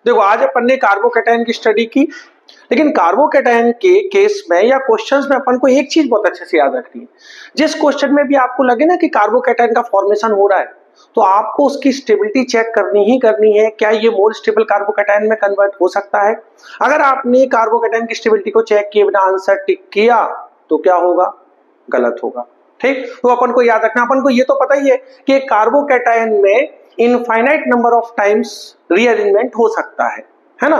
देखो आज अपन ने कार्बोकैटायन की स्टडी की, लेकिन कार्बोकैटायन के केस में या क्वेश्चंस में अपन को एक चीज बहुत अच्छे से याद रखनी है। जिस क्वेश्चन में भी आपको लगे ना कि कार्बोकैटायन का फॉर्मेशन हो रहा है, तो आपको उसकी स्टेबिलिटी चेक करनी ही करनी है। क्या ये मोर स्टेबल कार्बोकैटायन में कन्वर्ट हो सकता है? अगर आपने कार्बोकैटायन की स्टेबिलिटी को चेक किए बिना आंसर टिक किया तो क्या होगा? गलत होगा। ठीक, तो अपन को याद रखना, अपन को ये तो पता ही है कि कार्बोकैटायन में infinite number of times rearrangement हो सकता है ना?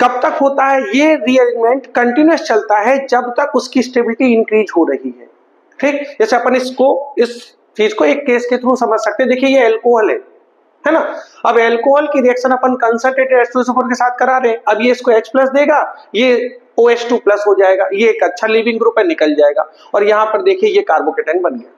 कब तक होता है? ये रीअरेंजमेंट कंटिन्यूअस चलता है जब तक उसकी स्टेबिलिटी इंक्रीज हो रही है। ठीक, जैसे अपन इस चीज को एक केस के थ्रू समझ सकते हैं। देखिए ये एल्कोहल है ना? अब एल्कोहल की रिएक्शन अपन कंसंट्रेटेड H2SO4 के साथ करा रहे हैं। अब ये इसको H+ देगा, ये OH2+ हो जाएगा, ये एक अच्छा लिविंग ग्रुप है, निकल जाएगा। और यहां पर देखिए ये कार्बोकैटायन बन गया।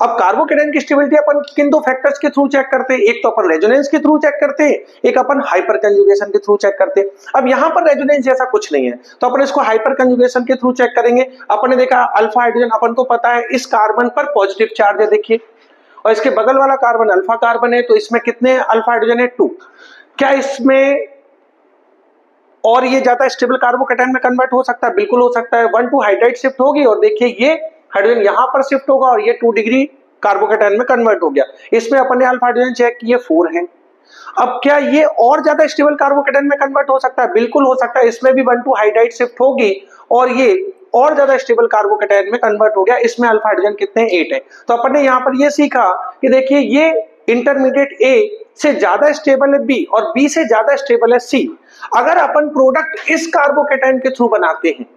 अब कार्बोकैटायन की स्टेबिलिटी अपन किन दो फैक्टर्स के थ्रू चेक करते हैं? एक तो अपन रेजोनेंस के थ्रू चेक करते हैं, एक अपन हाइपर कंजुगेशन के थ्रू चेक करते हैं। अब यहां पर रेजोनेंस जैसा कुछ नहीं है, तो अपन इसको हाइपर कंजुगेशन के थ्रू चेक करेंगे। अपन ने देखा अल्फा हाइड्रोजन, अपन को पता है इस कार्बन पर पॉजिटिव चार्ज है, देखिए, और इसके बगल वाला कार्बन अल्फा कार्बन है, तो इसमें कितने अल्फा हाइड्रोजन है? 2। क्या इसमें और ये ज्यादा स्टेबल कार्बोकैटायन में कन्वर्ट हो सकता है? बिल्कुल हो सकता है। 1,2 हाइड्राइड शिफ्ट होगी और देखिए ये हाइड्रोजन यहां पर शिफ्ट होगा और ये 2 डिग्री कार्बोकैटायन में कन्वर्ट हो गया। इसमें अपन ने अल्फा हाइड्रोजन चेक किए 4 हैं। अब क्या ये और ज्यादा स्टेबल कार्बोकैटायन में कन्वर्ट हो सकता है? बिल्कुल हो सकता है। इसमें भी 1,2 हाइड्राइड शिफ्ट होगी और ये और ज्यादा स्टेबल कार्बोकैटायन में कन्वर्ट हो गया। इसमें अल्फा हाइड्रोजन कितने? 8 है। तो अपन ने यहां पर ये सीखा कि देखिए ये इंटरमीडिएट ए से ज्यादा स्टेबल है बी और बी से ज्यादा स्टेबल है सी। अगर अपन प्रोडक्ट इस कार्बोकैटायन के थ्रू बनाते हैं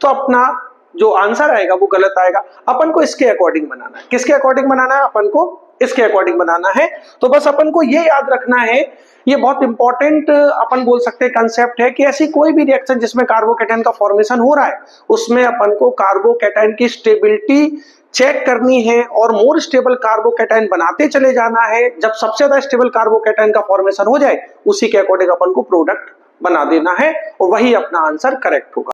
तो अपना जो आंसर आएगा वो गलत आएगा। अपन को इसके अकॉर्डिंग बनाना है। किसके अकॉर्डिंग बनाना है? अपन को इसके अकॉर्डिंग बनाना है। तो बस अपन को ये याद रखना है, ये बहुत इंपॉर्टेंट अपन बोल सकते हैं कंसेप्ट है कि ऐसी कोई भी रिएक्शन जिसमें कार्बोकैटायन का फॉर्मेशन हो रहा है उसमें अपन को कार्बोकैटायन की स्टेबिलिटी चेक करनी है और मोर स्टेबल कार्बोकैटायन बनाते चले जाना है। जब सबसे ज्यादा स्टेबल कार्बोकैटायन का फॉर्मेशन हो जाए उसी के अकॉर्डिंग अपन को प्रोडक्ट बना देना है और वही अपना आंसर करेक्ट होगा।